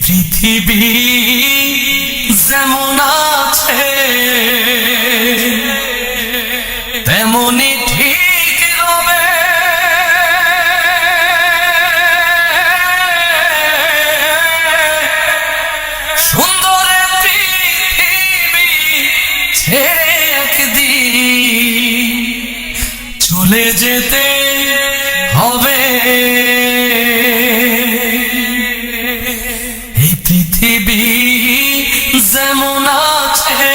পৃথিবী যেমন আছে তেমনি ঠিক রবে, সুন্দর পৃথিবী ছেড়ে একদিন চলে যেতে হবে। এই পৃথিবী যেমন আছে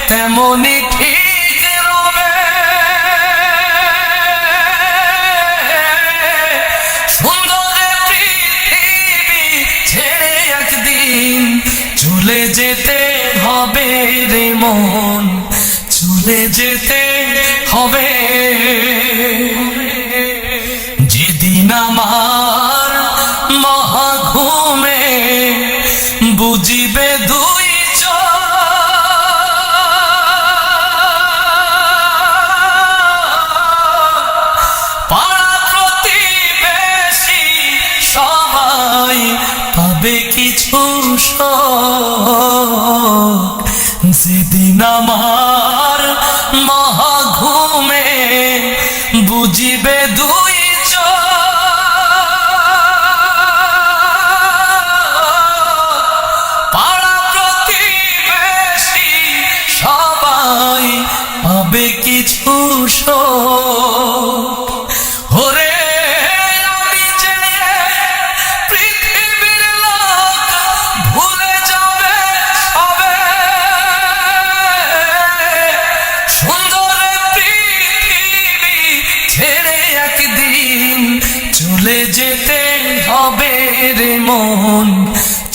তেমনি ঠিক রবে, সুন্দর পৃথিবী ছেড়ে একদিন চলে যেতে হবে রে মন, চলে যেতে হবে। যেদিন আমার মহাঘুমে বুঝিবে দুই পাড়া প্রতিবেশী সবাই পাবে কিছু শোক। যেদিন আমার মহাঘুমে বুঝিবে দুই পাড়া প্রতিবেশী সবাই পাবে কিছু শোক। ওরে আমি যে পৃথিবীর লোক ভুলে যাবে সবে, সুন্দর পৃথিবী ছেড়ে একদিন চলে যেতে হবে রে মন,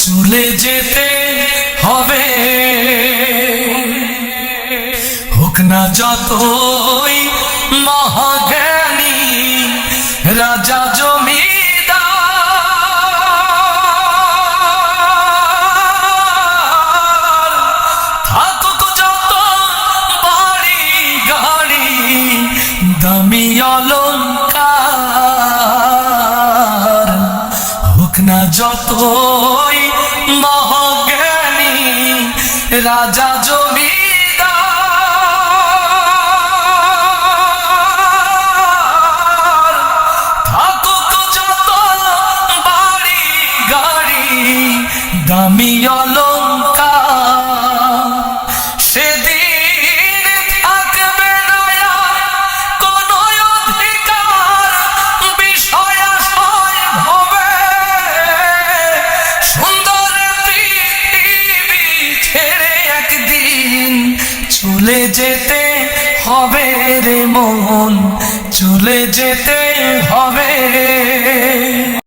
চলে যেতে হবে। হোক না যতই মহাজ্ঞানী রাজা জমিদার, থাকুক যত বাড়ি গাড়ি দামি অলংকার, হোক না যতই মহাজ্ঞানী রাজা জমিদার, থাকুক যত বাড়ি গাড়ি দামি অলংকার, সেদিন থাকবে না কোন অধিকার বিষয় আশায় ভবে, সুন্দর পৃথিবী ছেড়ে একদিন চলে যেতে হবে রে মন, চলে যেতে হবে।